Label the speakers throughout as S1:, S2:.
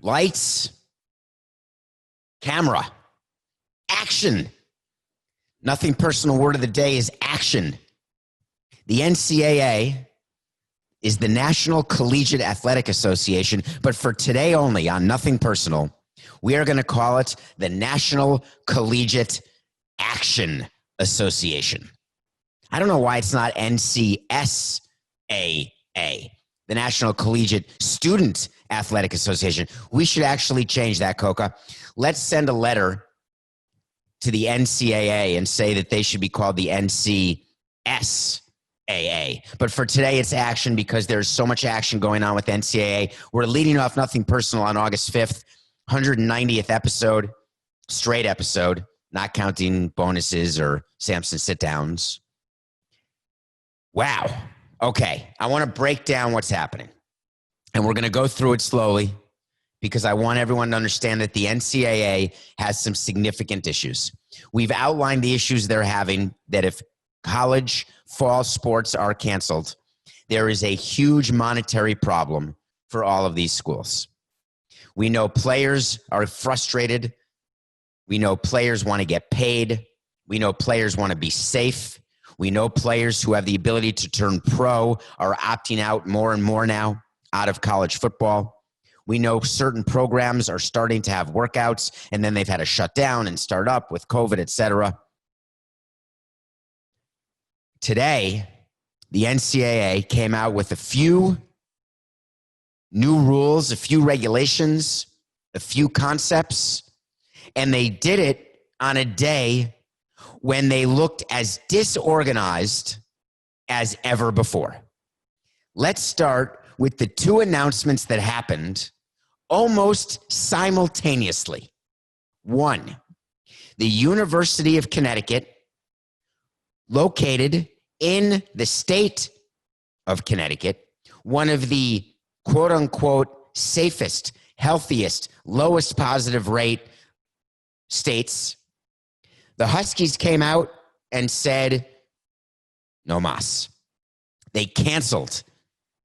S1: Lights, camera, action. Nothing personal word of the day is action. The NCAA is the National Collegiate Athletic Association, but for today only on Nothing Personal, we are going to call it the National Collegiate Action Association. I don't know why it's not NCSAA, the National Collegiate Student Athletic Association. We should actually change that, Coca. Let's send a letter to the NCAA and say that they should be called the NCSAA. But for today, it's action because there's so much action going on with NCAA. We're leading off Nothing Personal on August 5th, 190th episode, straight episode, not counting bonuses or Samson sit-downs. Wow. Okay, I want to break down what's happening. And we're going to go through it slowly because I want everyone to understand that the NCAA has some significant issues. We've outlined the issues they're having, that if college fall sports are canceled, there is a huge monetary problem for all of these schools. We know players are frustrated. We know players want to get paid. We know players want to be safe. We know players who have the ability to turn pro are opting out more and more now out of college football. We know certain programs are starting to have workouts, and then they've had to shut down and start up with COVID, etc. Today, the NCAA came out with a few new rules, a few regulations, a few concepts, and they did it on a day when they looked as disorganized as ever before. Let's start with the two announcements that happened almost simultaneously. One, the University of Connecticut, located in the state of Connecticut, one of the quote-unquote safest, healthiest, lowest positive rate states, the Huskies came out and said, no mas. They canceled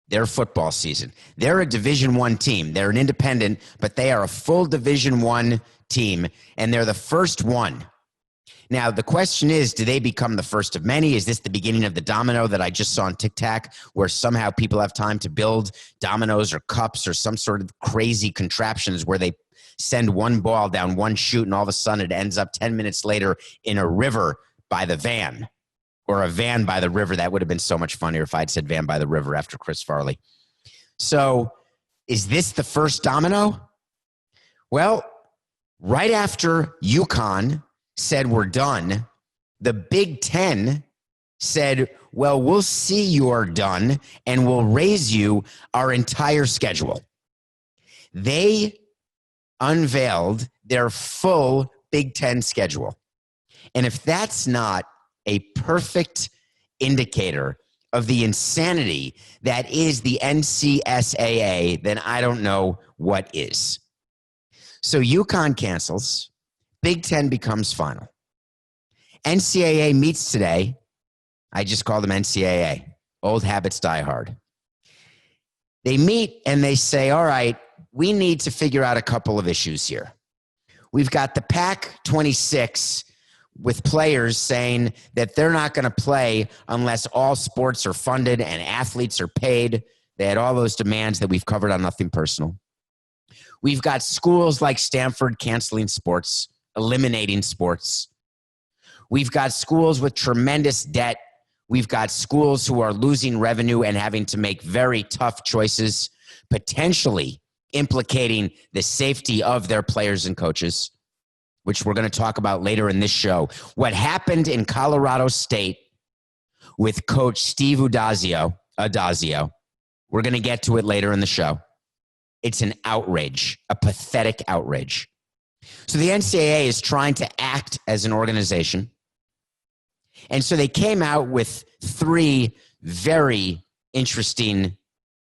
S1: their football season. They're a Division I team. They're an independent, but they are a full Division I team, and they're the first one. Now, the question is, do they become the first of many? Is this the beginning of the domino that I just saw on TikTok, where somehow people have time to build dominoes or cups or some sort of crazy contraptions where they send one ball down one chute and all of a sudden it ends up 10 minutes later in a river by the van, or a van by the river? That would have been so much funnier if I'd said van by the river after Chris Farley. So is this the first domino? Well, right after UCONN said we're done, the Big Ten said, well, we'll see you're done and we'll raise you our entire schedule. They unveiled their full Big Ten schedule. And if that's not a perfect indicator of the insanity that is the NCSAA, then I don't know what is. So UConn cancels. Big Ten becomes final. NCAA meets today. I just call them NCAA. Old habits die hard. They meet and they say, all right, we need to figure out a couple of issues here. We've got the Pac-26 with players saying that they're not going to play unless all sports are funded and athletes are paid. They had all those demands that we've covered on Nothing Personal. We've got schools like Stanford canceling sports, eliminating sports. We've got schools with tremendous debt. We've got schools who are losing revenue and having to make very tough choices, potentially implicating the safety of their players and coaches, which we're going to talk about later in this show. What happened in Colorado State with Coach Steve Addazio, we're going to get to it later in the show. It's an outrage, a pathetic outrage. So the NCAA is trying to act as an organization. And so they came out with three very interesting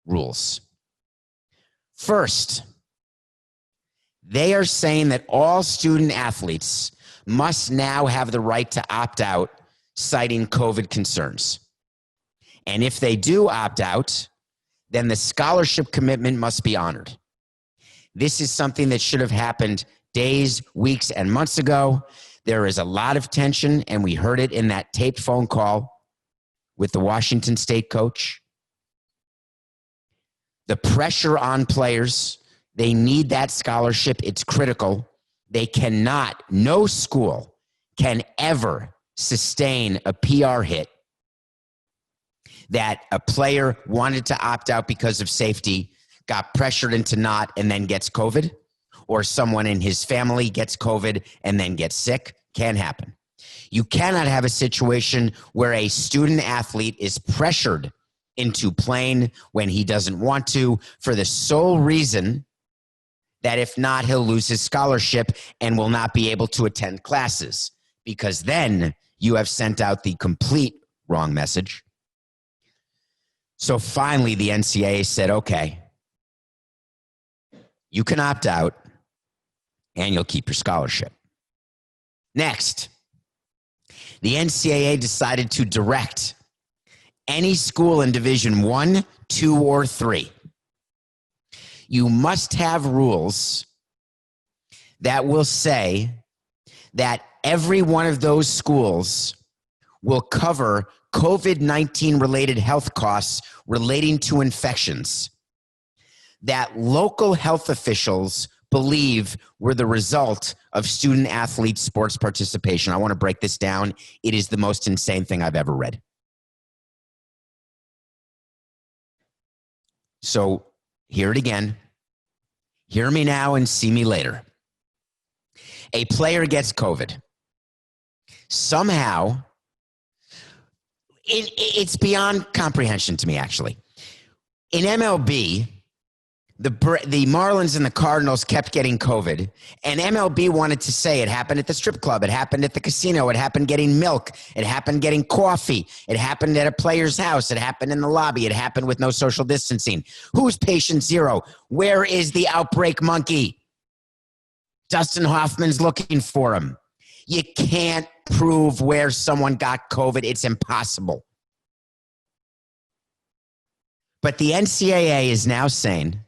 S1: rules. First, they are saying that all student athletes must now have the right to opt out, citing COVID concerns. And if they do opt out, then the scholarship commitment must be honored. This is something that should have happened days, weeks, and months ago. There is a lot of tension, and we heard it in that taped phone call with the Washington State coach. The pressure on players, they need that scholarship. It's critical. They cannot, no school can ever sustain a PR hit that a player wanted to opt out because of safety, got pressured into not, and then gets COVID, or someone in his family gets COVID and then gets sick. Can happen. You cannot have a situation where a student athlete is pressured into playing when he doesn't want to for the sole reason that if not, he'll lose his scholarship and will not be able to attend classes, because then you have sent out the complete wrong message. So finally, the NCAA said, okay, you can opt out and you'll keep your scholarship. Next, the NCAA decided to direct any school in Division 1, 2, or 3. You must have rules that will say that every one of those schools will cover COVID-19 related health costs relating to infections that local health officials believe were the result of student athlete sports participation. I want to break this down. It is the most insane thing I've ever read. So hear it again. Hear me now and see me later. A player gets COVID. Somehow, it's beyond comprehension to me, actually. In MLB, the Marlins and the Cardinals kept getting COVID, and MLB wanted to say it happened at the strip club, it happened at the casino, it happened getting milk, it happened getting coffee, it happened at a player's house, it happened in the lobby, it happened with no social distancing. Who's patient zero? Where is the outbreak monkey? Dustin Hoffman's looking for him. You can't prove where someone got COVID. It's impossible. But the NCAA is now saying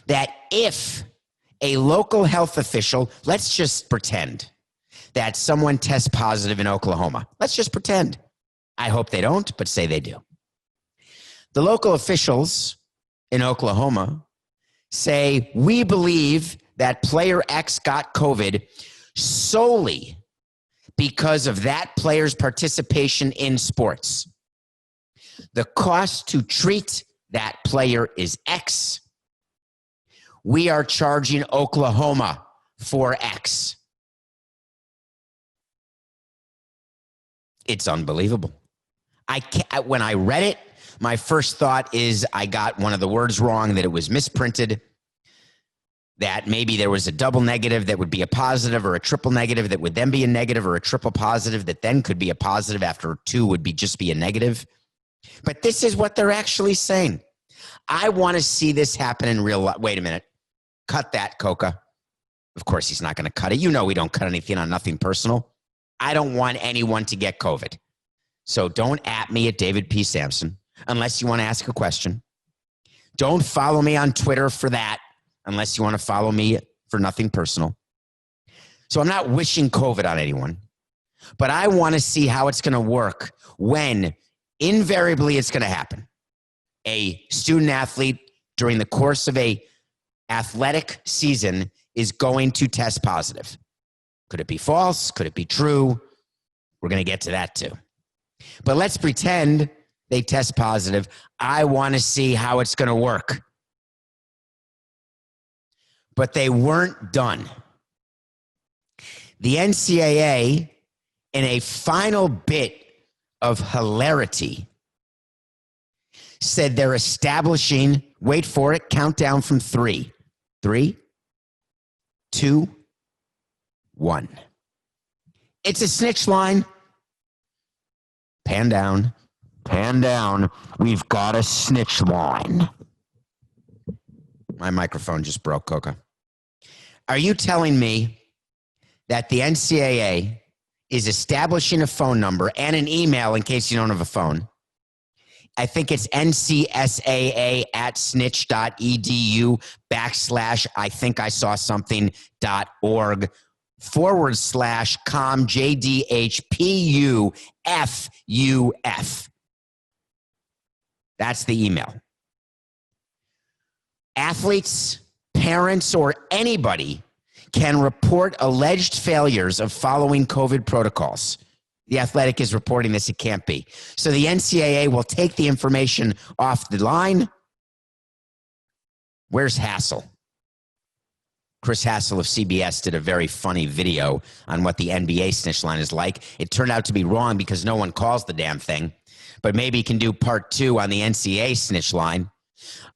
S1: that if a local health official, let's just pretend that someone tests positive in Oklahoma. Let's just pretend. I hope they don't, but say they do. The local officials in Oklahoma say, we believe that player X got COVID solely because of that player's participation in sports. The cost to treat that player is X. We are charging Oklahoma for X. It's unbelievable. When I read it, my first thought is I got one of the words wrong, that it was misprinted, that maybe there was a double negative that would be a positive, or a triple negative that would then be a negative, or a triple positive that then could be a positive after 2 would be just be a negative. But this is what they're actually saying. I want to see this happen in real life. Wait a minute. Cut that, Coca. Of course he's not going to cut it. You know we don't cut anything on Nothing Personal. I don't want anyone to get COVID. So don't at me at David P. Samson unless you want to ask a question. Don't follow me on Twitter for that unless you want to follow me for Nothing Personal. So I'm not wishing COVID on anyone, but I want to see how it's going to work when invariably it's going to happen. A student athlete during the course of a athletic season is going to test positive. Could it be false? Could it be true? We're going to get to that too. But let's pretend they test positive. I want to see how it's going to work. But they weren't done. The NCAA, in a final bit of hilarity, said they're establishing, wait for it, countdown from 3. 3, 2, 1. It's a snitch line. Pan down. Pan down. We've got a snitch line. My microphone just broke, Coca. Are you telling me that the NCAA is establishing a phone number and an email, in case you don't have a phone, I think it's NCSAA at snitch.edu / I think I saw something.org /com JDHPUFUF. That's the email. Athletes, parents, or anybody can report alleged failures of following COVID protocols. The Athletic is reporting this. It can't be. So the NCAA will take the information off the line. Where's Hassel? Chris Hassel of CBS did a very funny video on what the NBA snitch line is like. It turned out to be wrong because no one calls the damn thing. But maybe he can do part 2 on the NCAA snitch line.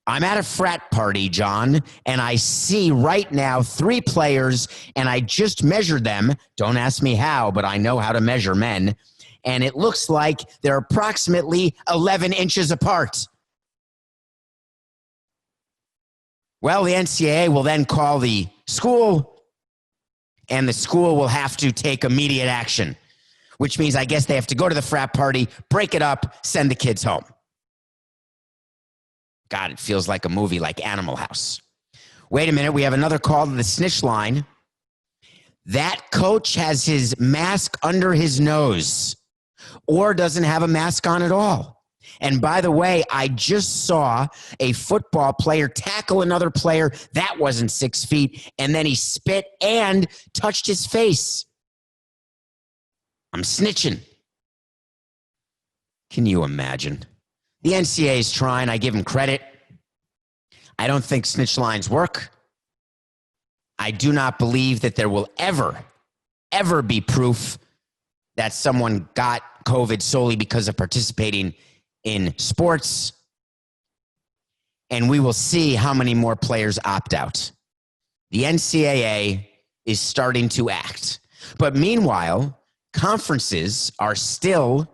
S1: I'm at a frat party, John, and I see right now 3 players, and I just measured them. Don't ask me how, but I know how to measure men. And it looks like they're approximately 11 inches apart. Well, the NCAA will then call the school, and the school will have to take immediate action, which means I guess they have to go to the frat party, break it up, send the kids home. God, it feels like a movie like Animal House. Wait a minute, we have another call to the snitch line. That coach has his mask under his nose or doesn't have a mask on at all. And by the way, I just saw a football player tackle another player that wasn't 6 feet, and then he spit and touched his face. I'm snitching. Can you imagine? The NCAA is trying. I give them credit. I don't think snitch lines work. I do not believe that there will ever be proof that someone got COVID solely because of participating in sports. And we will see how many more players opt out. The NCAA is starting to act. But meanwhile, conferences are still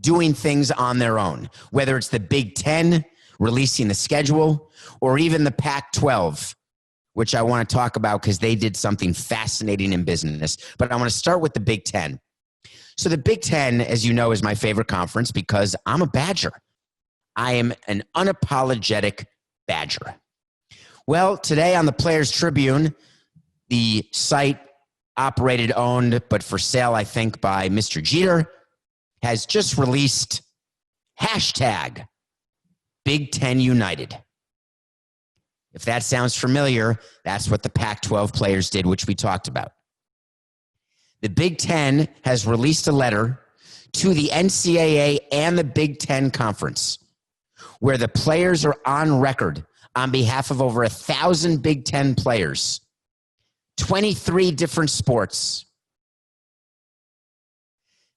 S1: doing things on their own, whether it's the Big Ten releasing the schedule or even the Pac-12, which I want to talk about because they did something fascinating in business. But I want to start with the Big Ten. So the Big Ten, as you know, is my favorite conference because I'm a Badger. I am an unapologetic Badger. Well, today on the Players Tribune, the site operated, owned, but for sale, I think, by Mr. Jeter, has just released hashtag Big Ten United. If that sounds familiar, that's what the Pac-12 players did, which we talked about. The Big Ten has released a letter to the NCAA and the Big Ten Conference where the players are on record on behalf of over 1,000 Big Ten players, 23 different sports.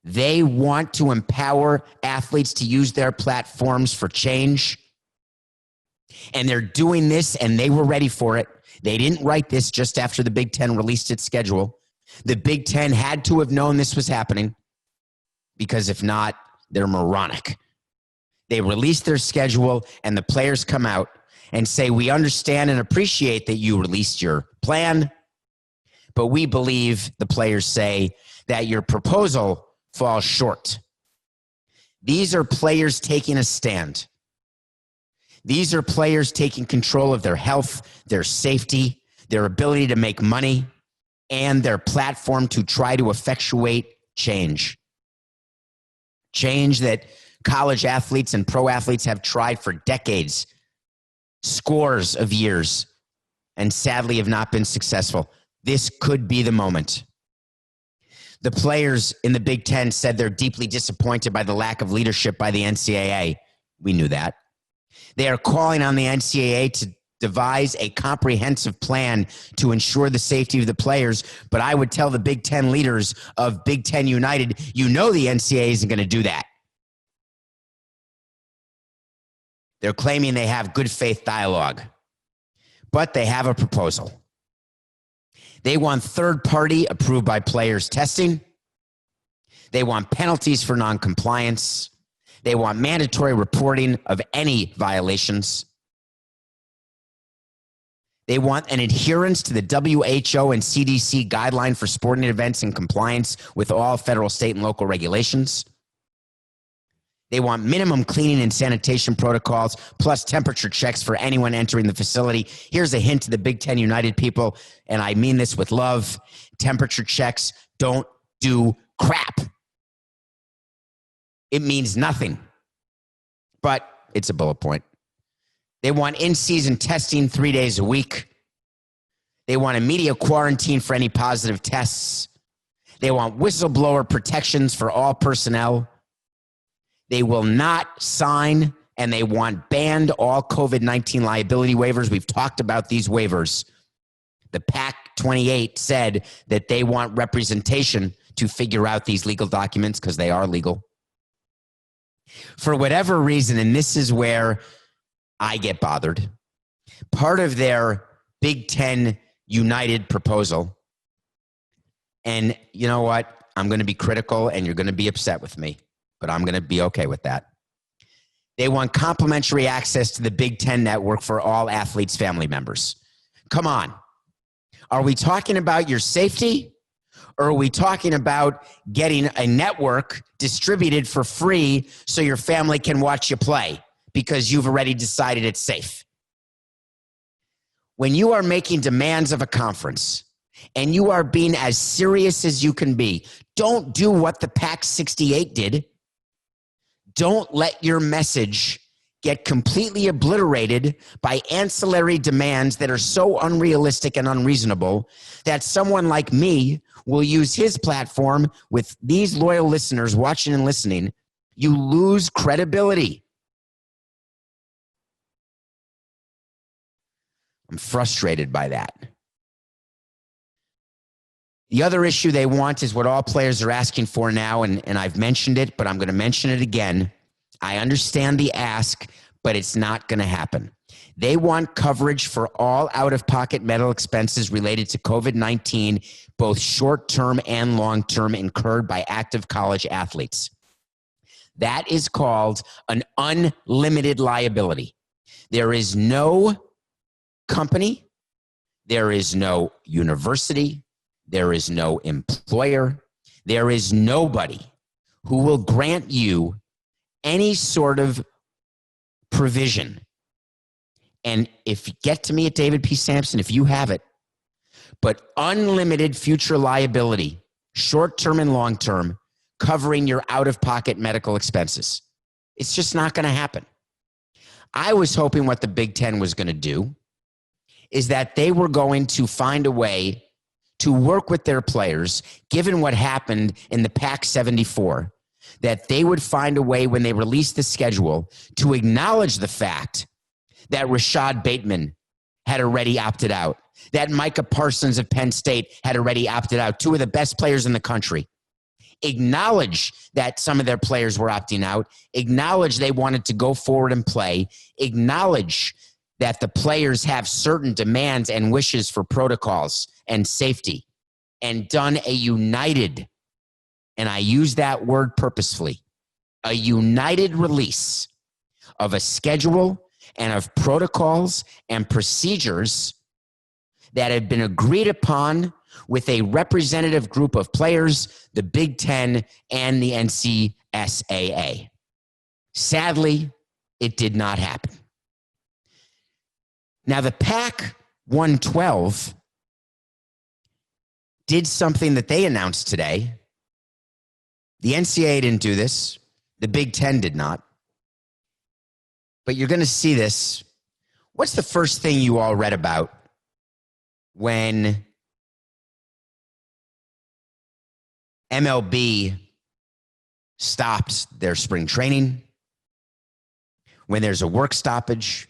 S1: They want to empower athletes to use their platforms for change. And they're doing this, and they were ready for it. They didn't write this just after the Big Ten released its schedule. The Big Ten had to have known this was happening, because if not, they're moronic. They release their schedule, and the players come out and say, we understand and appreciate that you released your plan, but we believe, the players say, that your proposal falls short. These are players taking a stand. These are players taking control of their health, their safety, their ability to make money, and their platform to try to effectuate change. Change that college athletes and pro athletes have tried for decades, scores of years, and sadly have not been successful. This could be the moment. The players in the Big Ten said they're deeply disappointed by the lack of leadership by the NCAA. We knew that. They are calling on the NCAA to devise a comprehensive plan to ensure the safety of the players. But I would tell the Big Ten leaders of Big Ten United, you know the NCAA isn't going to do that. They're claiming they have good faith dialogue, but they have a proposal. They want third-party approved by players testing. They want penalties for noncompliance. They want mandatory reporting of any violations. They want an adherence to the WHO and CDC guideline for sporting events in compliance with all federal, state, and local regulations. They want minimum cleaning and sanitation protocols, plus temperature checks for anyone entering the facility. Here's a hint to the Big Ten United people, and I mean this with love. Temperature checks don't do crap. It means nothing, but it's a bullet point. They want in-season testing 3 days a week. They want immediate quarantine for any positive tests. They want whistleblower protections for all personnel. They will not sign, and they want banned all COVID-19 liability waivers. We've talked about these waivers. The PAC-28 said that they want representation to figure out these legal documents because they are legal. For whatever reason, and this is where I get bothered, part of their Big Ten United proposal, and you know what? I'm going to be critical, and you're going to be upset with me, but I'm going to be okay with that. They want complimentary access to the Big Ten network for all athletes' family members. Come on. Are we talking about your safety, or are we talking about getting a network distributed for free so your family can watch you play because you've already decided it's safe? When you are making demands of a conference and you are being as serious as you can be, don't do what the PAC-68 did. Don't let your message get completely obliterated by ancillary demands that are so unrealistic and unreasonable that someone like me will use his platform with these loyal listeners watching and listening. You lose credibility. I'm frustrated by that. The other issue they want is what all players are asking for now, and I've mentioned it, but I'm going to mention it again. I understand the ask, but it's not going to happen. They want coverage for all out-of-pocket medical expenses related to COVID-19, both short-term and long-term, incurred by active college athletes. That is called an unlimited liability. There is no company, there is no university, there is no employer, there is nobody who will grant you any sort of provision. And if you get to me at David P. Samson, if you have it, but unlimited future liability, short-term and long-term, covering your out-of-pocket medical expenses. It's just not going to happen. I was hoping what the Big Ten was going to do is that they were going to find a way to work with their players, given what happened in the PAC-74, that they would find a way when they release the schedule to acknowledge the fact that Rashad Bateman had already opted out, that Micah Parsons of Penn State had already opted out, two of the best players in the country. Acknowledge that some of their players were opting out, acknowledge they wanted to go forward and play, acknowledge that the players have certain demands and wishes for protocols and safety, and done a united, and I use that word purposefully, a united release of a schedule and of protocols and procedures that have been agreed upon with a representative group of players, the Big Ten and the NCAA. Sadly, it did not happen. Now, the PAC-112 did something that they announced today. The NCAA didn't do this. The Big Ten did not. But you're going to see this. What's the first thing you all read about when MLB stopped their spring training, when there's a work stoppage?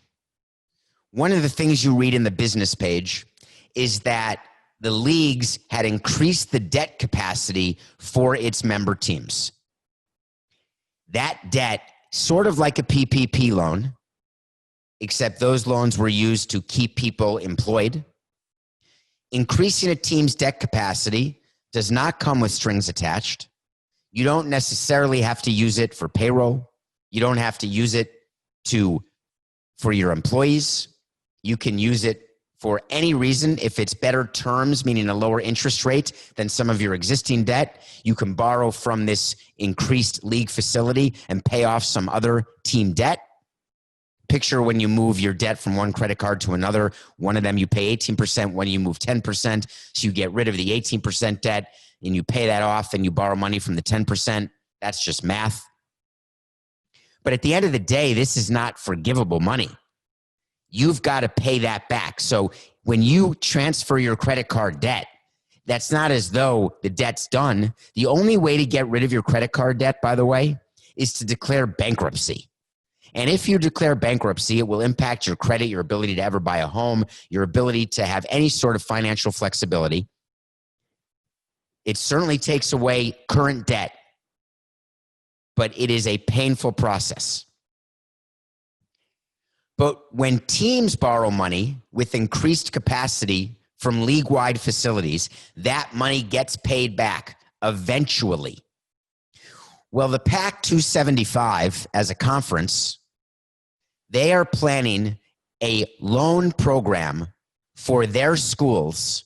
S1: One of the things you read in the business page is that the leagues had increased the debt capacity for its member teams. That debt, sort of like a PPP loan, except those loans were used to keep people employed. Increasing a team's debt capacity does not come with strings attached. You don't necessarily have to use it for payroll. You don't have to use it for your employees. You can use it for any reason, if it's better terms, meaning a lower interest rate than some of your existing debt, you can borrow from this increased league facility and pay off some other team debt. Picture when you move your debt from one credit card to another, one of them you pay 18%, one you move 10%. So you get rid of the 18% debt and you pay that off and you borrow money from the 10%. That's just math. But at the end of the day, this is not forgivable money. You've got to pay that back. So when you transfer your credit card debt, that's not as though the debt's done. The only way to get rid of your credit card debt, by the way, is to declare bankruptcy. And if you declare bankruptcy, it will impact your credit, your ability to ever buy a home, your ability to have any sort of financial flexibility. It certainly takes away current debt, but it is a painful process. But when teams borrow money with increased capacity from league-wide facilities, that money gets paid back eventually. Well, the Pac-275 as a conference, they are planning a loan program for their schools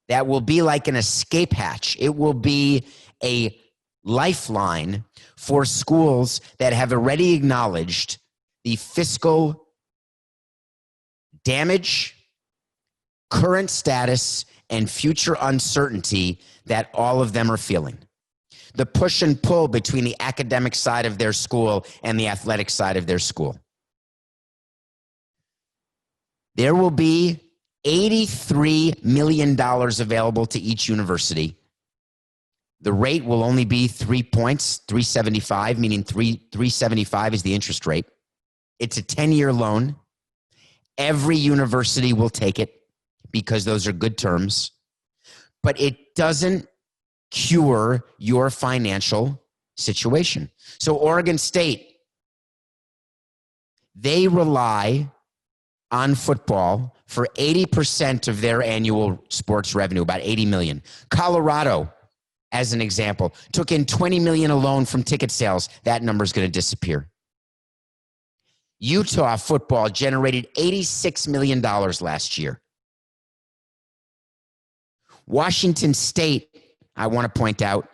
S1: that will be like an escape hatch. It will be a lifeline for schools that have already acknowledged the fiscal damage, current status, and future uncertainty that all of them are feeling. The push and pull between the academic side of their school and the athletic side of their school. There will be $83 million available to each university. The rate will only be 3 points, 375, meaning 375 is the interest rate. It's a 10-year loan. Every university will take it because those are good terms. But it doesn't cure your financial situation. So Oregon State, they rely on football for 80% of their annual sports revenue, about $80 million. Colorado, as an example, took in $20 million alone from ticket sales. That number is going to disappear. Utah football generated $86 million last year. Washington State, I want to point out,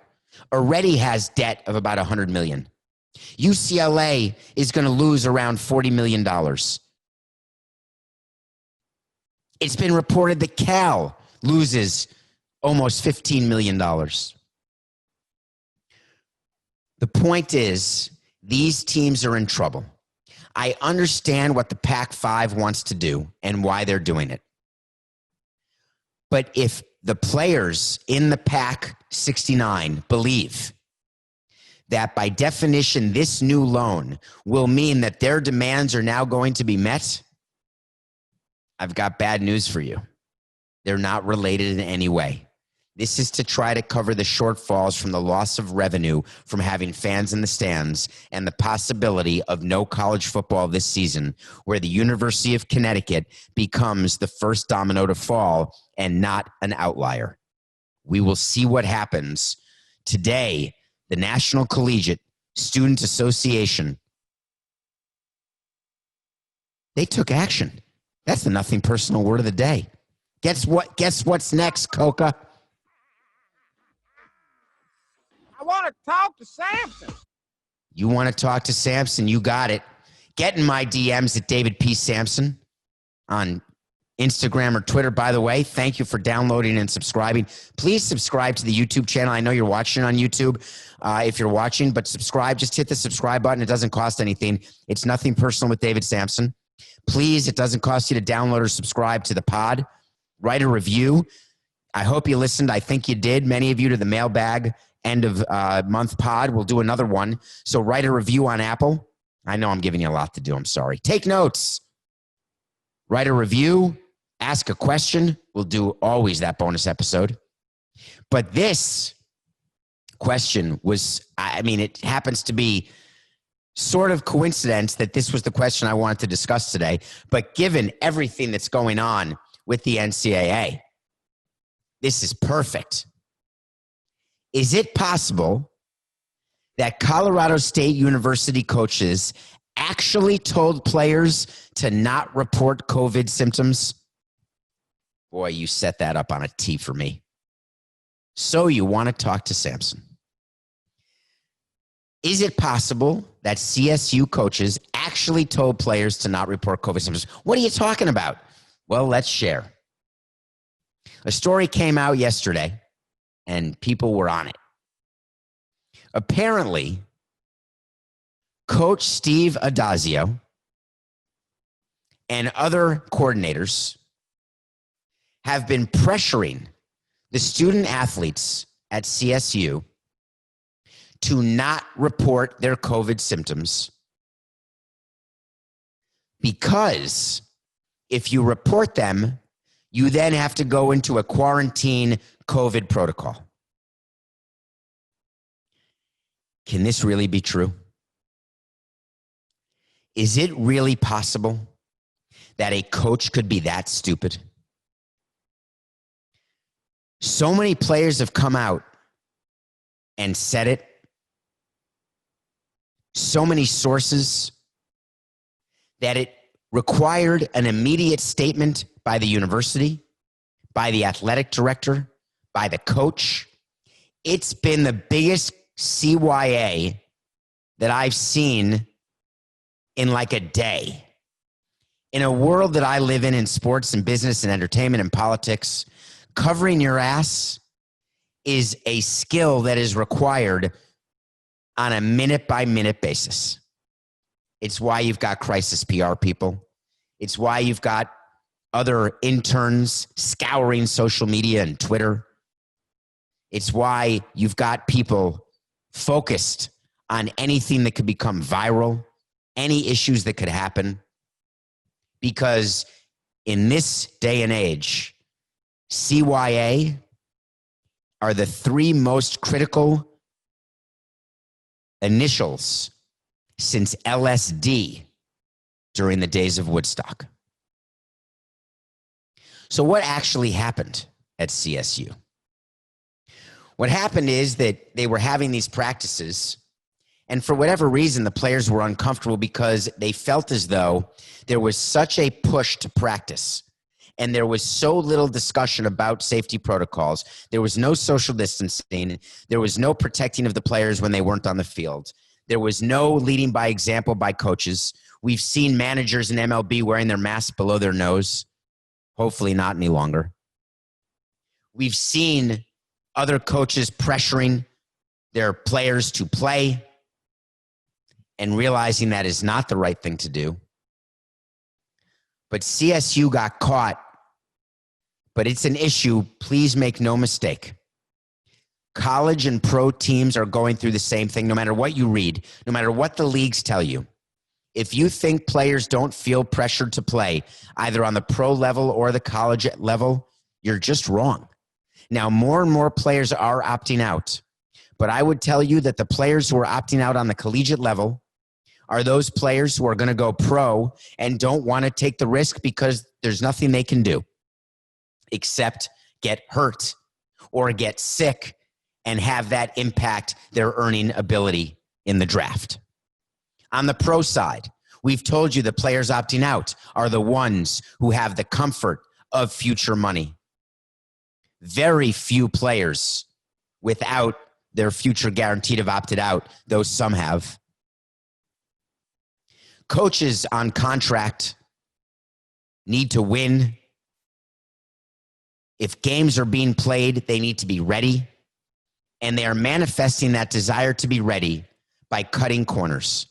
S1: already has debt of about $100 million. UCLA is going to lose around $40 million. It's been reported that Cal loses almost $15 million. The point is, these teams are in trouble. I understand what the Pac-5 wants to do and why they're doing it. But if the players in the Pac-69 believe that by definition this new loan will mean that their demands are now going to be met, I've got bad news for you. They're not related in any way. This is to try to cover the shortfalls from the loss of revenue from having fans in the stands and the possibility of no college football this season, where the University of Connecticut becomes the first domino to fall and not an outlier. We will see what happens. Today, the National Collegiate Student Association, they took action. That's the nothing personal word of the day. Guess what's next, Coca?
S2: I want to talk to Samson.
S1: You want to talk to Samson? You got it. Get in my DMs at David P. Samson on Instagram or Twitter. By the way, thank you for downloading and subscribing. Please subscribe to the YouTube channel. I know you're watching on YouTube if you're watching, but subscribe. Just hit the subscribe button. It doesn't cost anything. It's nothing personal with David Samson. Please, it doesn't cost you to download or subscribe to the pod. Write a review. I hope you listened. I think you did. Many of you to the mailbag end of month pod. We'll do another one. So write a review on Apple. I know I'm giving you a lot to do. I'm sorry. Take notes. Write a review. Ask a question. We'll do always that bonus episode. But this question was, I mean, it happens to be sort of coincidence that this was the question I wanted to discuss today. But given everything that's going on with the NCAA, this is perfect. Is it possible that Colorado State University coaches actually told players to not report COVID symptoms? Boy, you set that up on a tee for me. So you want to talk to Samson. Is it possible that CSU coaches actually told players to not report COVID symptoms? What are you talking about? Well, let's share. A story came out yesterday, and people were on it. Apparently, Coach Steve Adazio and other coordinators have been pressuring the student athletes at CSU to not report their COVID symptoms, because if you report them, you then have to go into a quarantine COVID protocol. Can this really be true? Is it really possible that a coach could be that stupid? So many players have come out and said it. So many sources that it required an immediate statement by the university, by the athletic director, by the coach. It's been the biggest CYA that I've seen in like a day. In a world that I live in sports and business and entertainment and politics, covering your ass is a skill that is required on a minute-by-minute basis. It's why you've got crisis PR people. It's why you've got other interns scouring social media and Twitter. It's why you've got people focused on anything that could become viral, any issues that could happen. Because in this day and age, CYA are the three most critical initials since LSD during the days of Woodstock. So what actually happened at CSU? What happened is that they were having these practices, and for whatever reason, the players were uncomfortable because they felt as though there was such a push to practice, and there was so little discussion about safety protocols. There was no social distancing. There was no protecting of the players when they weren't on the field. There was no leading by example by coaches. We've seen managers in MLB wearing their masks below their nose. Hopefully not any longer. We've seen other coaches pressuring their players to play and realizing that is not the right thing to do. But CSU got caught. But it's an issue, please make no mistake. College and pro teams are going through the same thing, no matter what you read, no matter what the leagues tell you. If you think players don't feel pressured to play, either on the pro level or the college level, you're just wrong. Now, more and more players are opting out. But I would tell you that the players who are opting out on the collegiate level are those players who are going to go pro and don't want to take the risk because there's nothing they can do except get hurt or get sick and have that impact their earning ability in the draft. On the pro side, we've told you the players opting out are the ones who have the comfort of future money. Very few players without their future guaranteed have opted out, though some have. Coaches on contract need to win. If games are being played, they need to be ready. And they are manifesting that desire to be ready by cutting corners.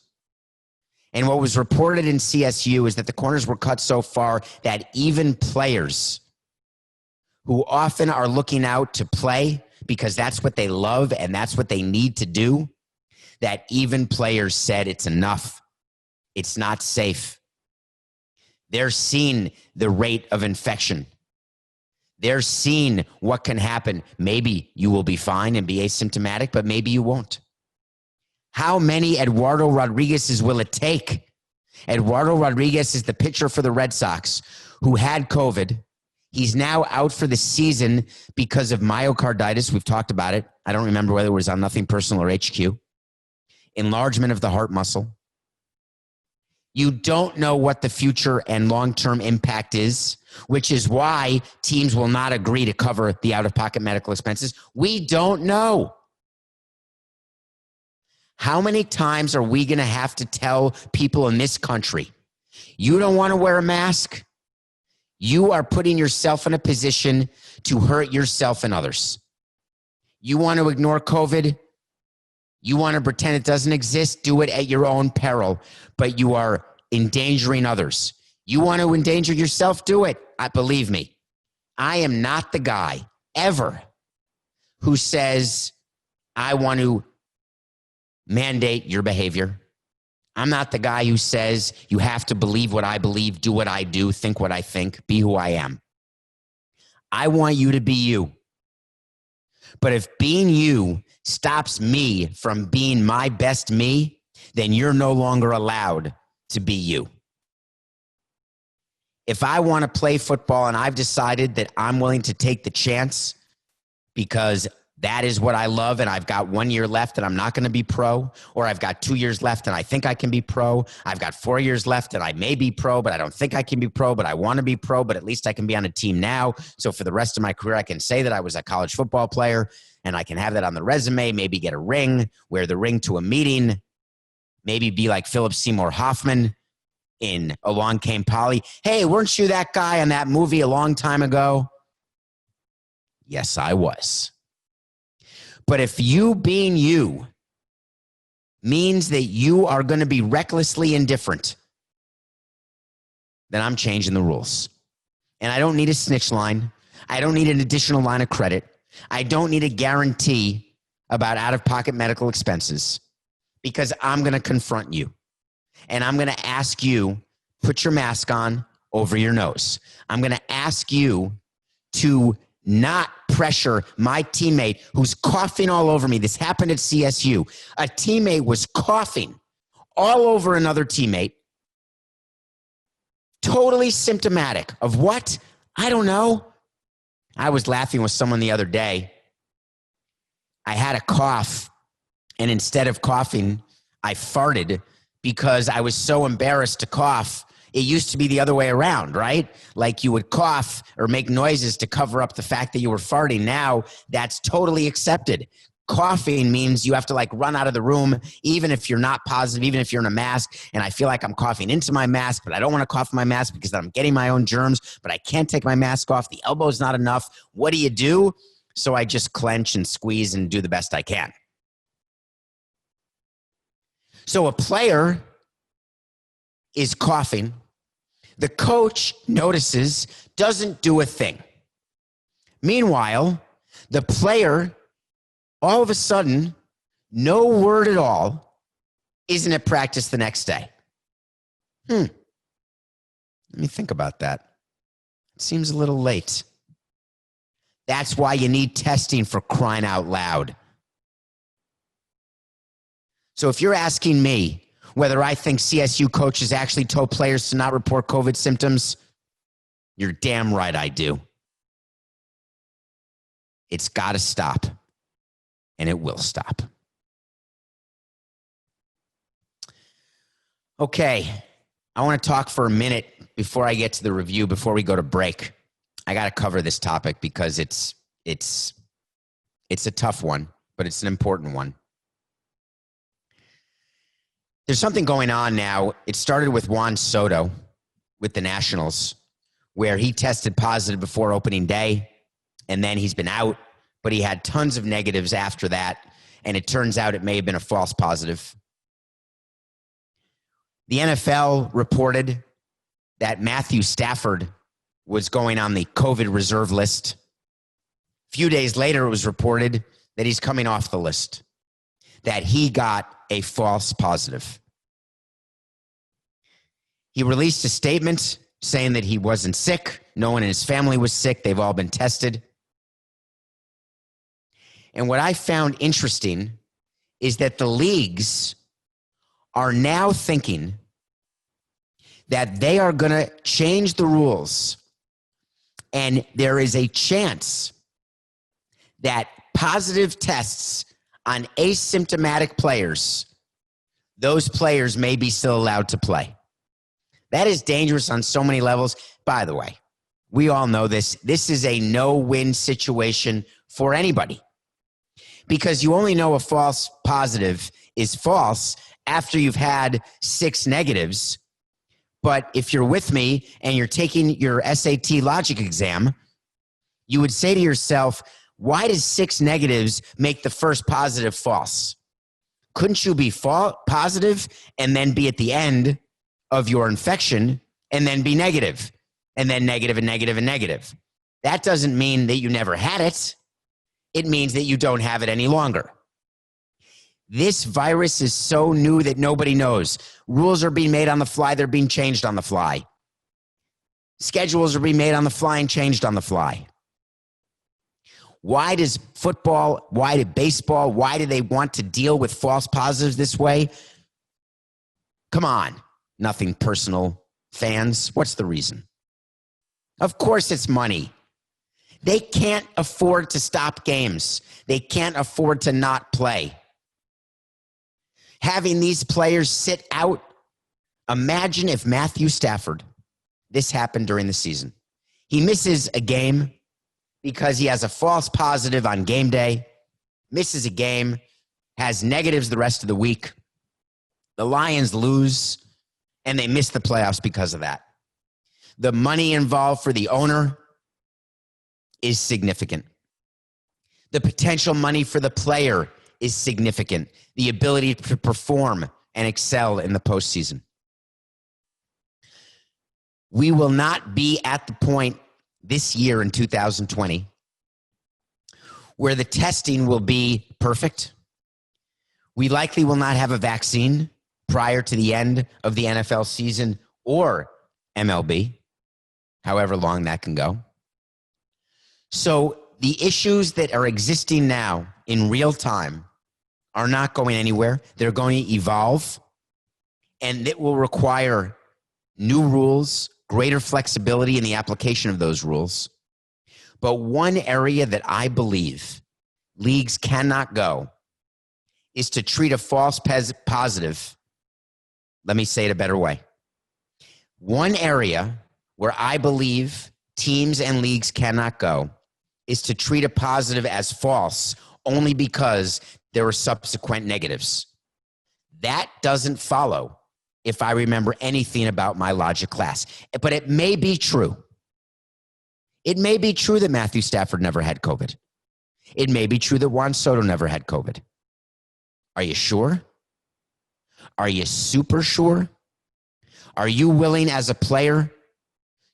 S1: And what was reported in CSU is that the corners were cut so far that even players who often are looking out to play because that's what they love and that's what they need to do, that even players said it's enough. It's not safe. They're seeing the rate of infection. They're seeing what can happen. Maybe you will be fine and be asymptomatic, but maybe you won't. How many Eduardo Rodriguez's will it take? Eduardo Rodriguez is the pitcher for the Red Sox who had COVID. He's now out for the season because of myocarditis. We've talked about it. I don't remember whether it was on Nothing Personal or HQ. Enlargement of the heart muscle. You don't know what the future and long-term impact is, which is why teams will not agree to cover the out-of-pocket medical expenses. We don't know. How many times are we going to have to tell people in this country, you don't want to wear a mask? You are putting yourself in a position to hurt yourself and others. You want to ignore COVID? You want to pretend it doesn't exist? Do it at your own peril, but you are endangering others. You want to endanger yourself? Do it. Believe me, I am not the guy ever who says, I want to mandate your behavior. I'm not the guy who says you have to believe what I believe, do what I do, think what I think, be who I am. I want you to be you. But if being you stops me from being my best me, then you're no longer allowed to be you. If I want to play football and I've decided that I'm willing to take the chance because that is what I love and I've got 1 year left and I'm not going to be pro, or I've got 2 years left and I think I can be pro, I've got 4 years left and I may be pro, but I don't think I can be pro, but I want to be pro, but at least I can be on a team now. So for the rest of my career, I can say that I was a college football player and I can have that on the resume, maybe get a ring, wear the ring to a meeting, maybe be like Philip Seymour Hoffman in Along Came Polly. Hey, weren't you that guy on that movie a long time ago? Yes, I was. But if you being you means that you are going to be recklessly indifferent, then I'm changing the rules. And I don't need a snitch line. I don't need an additional line of credit. I don't need a guarantee about out-of-pocket medical expenses, because I'm going to confront you. And I'm going to ask you, put your mask on over your nose. I'm going to ask you to not pressure my teammate who's coughing all over me. This happened at CSU. A teammate was coughing all over another teammate. Totally symptomatic of what? I don't know. I was laughing with someone the other day. I had a cough, and instead of coughing, I farted because I was so embarrassed to cough. It used to be the other way around, right? Like you would cough or make noises to cover up the fact that you were farting. Now that's totally accepted. Coughing means you have to like run out of the room, even if you're not positive, even if you're in a mask. And I feel like I'm coughing into my mask, but I don't want to cough in my mask because I'm getting my own germs, but I can't take my mask off. The elbow's not enough. What do you do? So I just clench and squeeze and do the best I can. So a player is coughing. The coach notices, doesn't do a thing. Meanwhile, the player, all of a sudden, no word at all, isn't at practice the next day. Let me think about that. It seems a little late. That's why you need testing, for crying out loud. So if you're asking me whether I think CSU coaches actually told players to not report COVID symptoms, you're damn right I do. It's got to stop, and it will stop. Okay, I want to talk for a minute before I get to the review, before we go to break. I got to cover this topic because it's a tough one, but it's an important one. There's something going on now. It started with Juan Soto with the Nationals, where he tested positive before opening day, and then he's been out, but he had tons of negatives after that, and it turns out it may have been a false positive. The NFL reported that Matthew Stafford was going on the COVID reserve list. A few days later, it was reported that he's coming off the list, that he got a false positive. He released a statement saying that he wasn't sick. No one in his family was sick. They've all been tested. And what I found interesting is that the leagues are now thinking that they are going to change the rules, and there is a chance that positive tests on asymptomatic players, those players may be still allowed to play. That is dangerous on so many levels. By the way, we all know this. This is a no-win situation for anybody because you only know a false positive is false after you've had 6 negatives. But if you're with me and you're taking your SAT logic exam, you would say to yourself, why does 6 negatives make the first positive false? Couldn't you be positive and then be at the end of your infection and then be negative and then negative and negative and negative? That doesn't mean that you never had it. It means that you don't have it any longer. This virus is so new that nobody knows. Rules are being made on the fly. They're being changed on the fly. Schedules are being made on the fly and changed on the fly. Why does football, why do baseball, why do they want to deal with false positives this way? Come on, nothing personal, fans. What's the reason? Of course it's money. They can't afford to stop games. They can't afford to not play. Having these players sit out, imagine if Matthew Stafford, this happened during the season. He misses a game because he has a false positive on game day, misses a game, has negatives the rest of the week. The Lions lose, and they miss the playoffs because of that. The money involved for the owner is significant. The potential money for the player is significant. The ability to perform and excel in the postseason. We will not be at the point this year in 2020 where the testing will be perfect. We likely will not have a vaccine prior to the end of the NFL season or MLB, however long that can go. So the issues that are existing now in real time are not going anywhere. They're going to evolve, and it will require new rules, greater flexibility in the application of those rules. But one area that I believe leagues cannot go is to treat a false positive. Let me say it a better way. One area where I believe teams and leagues cannot go is to treat a positive as false only because there were subsequent negatives. That doesn't follow if I remember anything about my logic class. But it may be true. It may be true that Matthew Stafford never had COVID. It may be true that Juan Soto never had COVID. Are you sure? Are you super sure? Are you willing as a player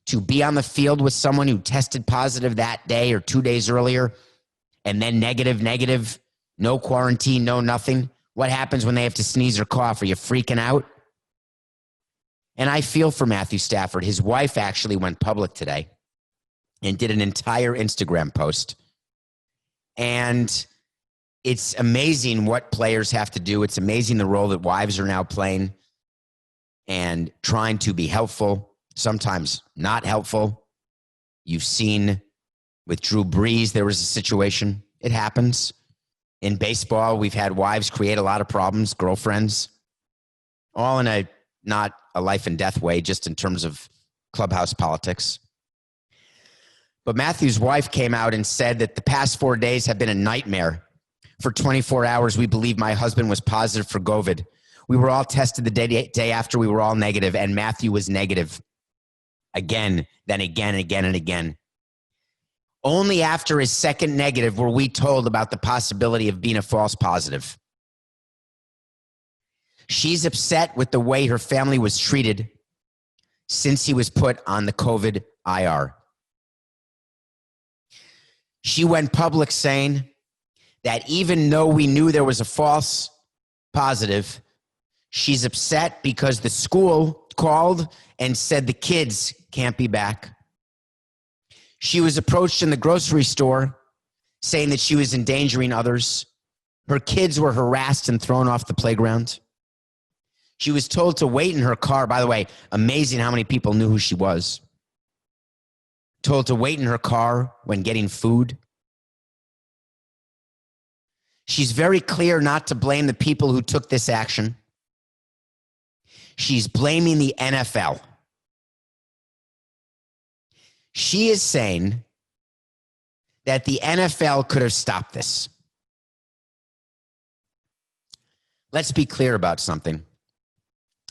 S1: to be on the field with someone who tested positive that day or 2 days earlier and then negative, no quarantine, no nothing? What happens when they have to sneeze or cough? Are you freaking out? And I feel for Matthew Stafford. His wife actually went public today and did an entire Instagram post. And it's amazing what players have to do. It's amazing the role that wives are now playing and trying to be helpful, sometimes not helpful. You've seen with Drew Brees, there was a situation. It happens. In baseball, we've had wives create a lot of problems, girlfriends, all in a not a life and death way, just in terms of clubhouse politics. But Matthew's wife came out and said that the past 4 days have been a nightmare. For 24 hours, we believe my husband was positive for COVID. We were all tested the day after we were all negative, and Matthew was negative. Again, then again, and again, and again. Only after his second negative were we told about the possibility of being a false positive. She's upset with the way her family was treated since he was put on the COVID IR. She went public saying that even though we knew there was a false positive, she's upset because the school called and said the kids can't be back. She was approached in the grocery store saying that she was endangering others. Her kids were harassed and thrown off the playground. She was told to wait in her car. By the way, amazing how many people knew who she was. Told to wait in her car when getting food. She's very clear not to blame the people who took this action. She's blaming the NFL. She is saying that the NFL could have stopped this. Let's be clear about something.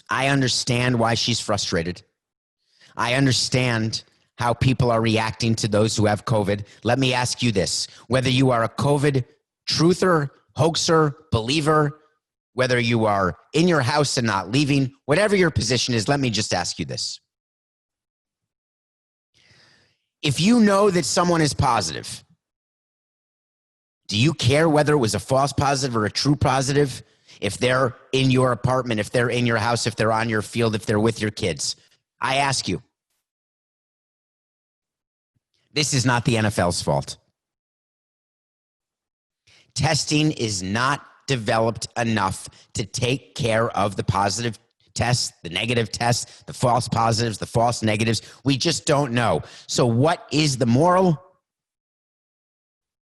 S1: I understand why she's frustrated. I understand how people are reacting to those who have COVID. Let me ask you this. Whether you are a COVID truther, hoaxer, believer, whether you are in your house and not leaving, whatever your position is, let me just ask you this. If you know that someone is positive, do you care whether it was a false positive or a true positive? If they're in your apartment, if they're in your house, if they're on your field, if they're with your kids, I ask you. This is not the NFL's fault. Testing is not developed enough to take care of the positive tests, the negative tests, the false positives, the false negatives. We just don't know. So what is the moral?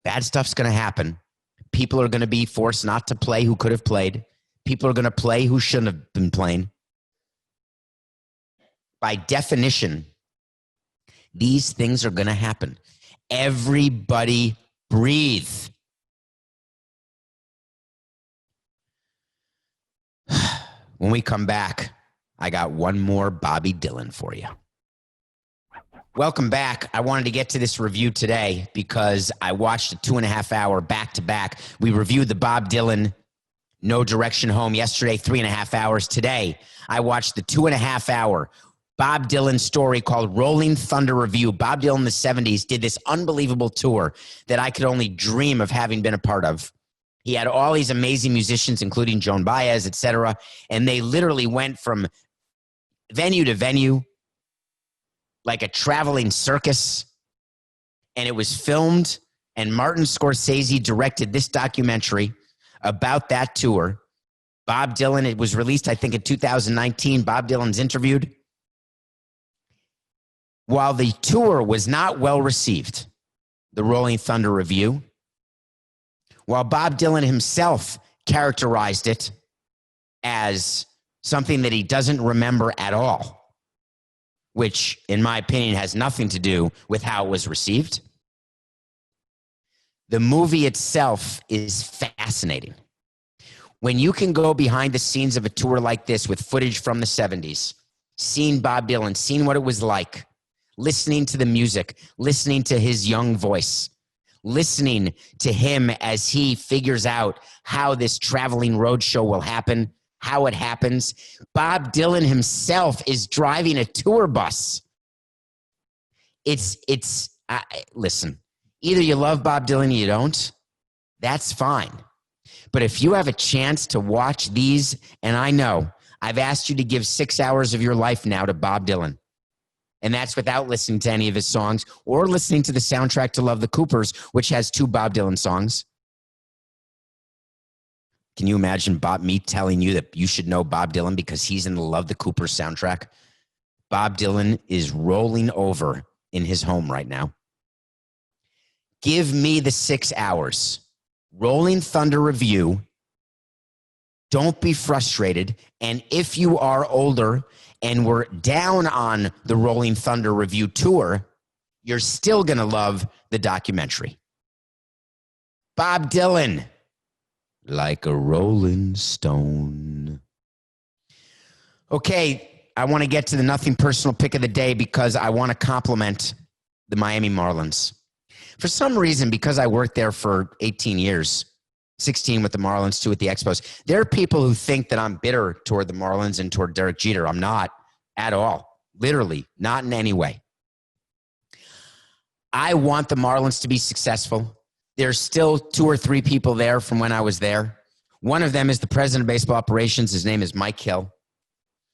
S1: Bad stuff's going to happen. People are going to be forced not to play who could have played. People are going to play who shouldn't have been playing. By definition, these things are going to happen. Everybody breathe. When we come back, I got one more Bobby Dylan for you. Welcome back. I wanted to get to this review today because I watched a 2.5 hour back-to-back. We reviewed the Bob Dylan No Direction Home yesterday, 3.5 hours. Today, I watched the 2.5 hour Bob Dylan story called Rolling Thunder Revue. Bob Dylan in the 70s did this unbelievable tour that I could only dream of having been a part of. He had all these amazing musicians, including Joan Baez, etc., and they literally went from venue to venue like a traveling circus, and it was filmed, and Martin Scorsese directed this documentary about that tour. Bob Dylan, it was released, I think, in 2019. Bob Dylan's interviewed. While the tour was not well received, the Rolling Thunder Revue, while Bob Dylan himself characterized it as something that he doesn't remember at all, which, in my opinion, has nothing to do with how it was received, the movie itself is fascinating. When you can go behind the scenes of a tour like this with footage from the 70s, seeing Bob Dylan, seeing what it was like, listening to the music, listening to his young voice, listening to him as he figures out how this traveling roadshow will happen, how it happens. Bob Dylan himself is driving a tour bus. Listen, either you love Bob Dylan or you don't. That's fine. But if you have a chance to watch these, and I know I've asked you to give 6 hours of your life now to Bob Dylan, and that's without listening to any of his songs or listening to the soundtrack to Love the Coopers, which has 2 Bob Dylan songs. Can you imagine me telling you that you should know Bob Dylan because he's in the Love the Coopers soundtrack? Bob Dylan is rolling over in his home right now. Give me the 6 hours. Rolling Thunder Revue. Don't be frustrated. And if you are older and we're down on the Rolling Thunder Revue tour, you're still going to love the documentary. Bob Dylan, like a rolling stone. Okay, I want to get to the nothing personal pick of the day because I want to compliment the Miami Marlins. For some reason, because I worked there for 18 years, 16 with the Marlins, 2 with the Expos, there are people who think that I'm bitter toward the Marlins and toward Derek Jeter. I'm not at all. Literally, not in any way. I want the Marlins to be successful. There's still 2 or 3 people there from when I was there. One of them is the president of baseball operations. His name is Mike Hill.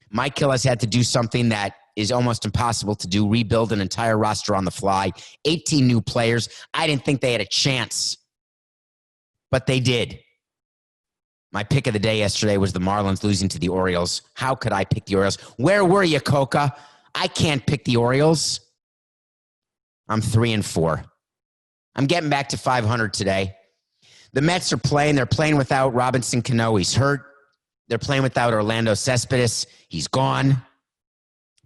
S1: Mike Hill has had to do something that is almost impossible to do, rebuild an entire roster on the fly, 18 new players. I didn't think they had a chance, but they did. My pick of the day yesterday was the Marlins losing to the Orioles. How could I pick the Orioles? Where were you, Coca? I can't pick the Orioles. I'm 3-4. I'm getting back to 500 today. The Mets are playing. They're playing without Robinson Cano. He's hurt. They're playing without Orlando Cespedes. He's gone.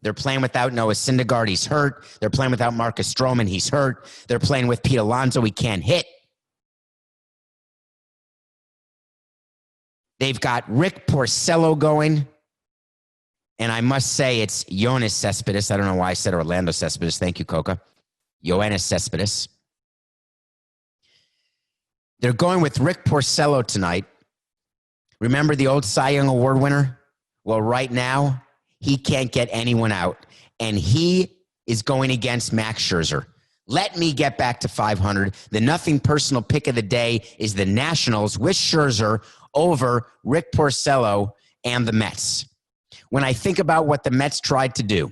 S1: They're playing without Noah Syndergaard. He's hurt. They're playing without Marcus Stroman. He's hurt. They're playing with Pete Alonso. He can't hit. They've got Rick Porcello going. And I must say it's Yoenis Cespedes. I don't know why I said Orlando Cespedes. Thank you, Coca. Yoenis Cespedes. They're going with Rick Porcello tonight. Remember the old Cy Young Award winner? Well, right now, he can't get anyone out. And he is going against Max Scherzer. Let me get back to 500. The nothing personal pick of the day is the Nationals with Scherzer over Rick Porcello and the Mets. When I think about what the Mets tried to do,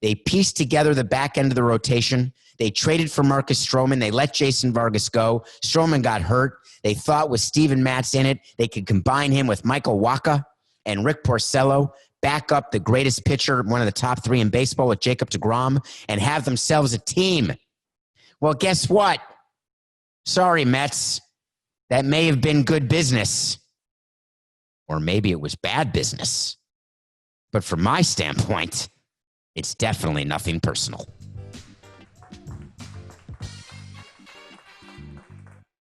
S1: they pieced together the back end of the rotation. They traded for Marcus Stroman. They let Jason Vargas go. Stroman got hurt. They thought with Steven Matz in it, they could combine him with Michael Wacha and Rick Porcello, back up the greatest pitcher, one of the top 3 in baseball with Jacob deGrom, and have themselves a team. Well, guess what? Sorry, Mets. That may have been good business. Or maybe it was bad business. But from my standpoint, it's definitely nothing personal.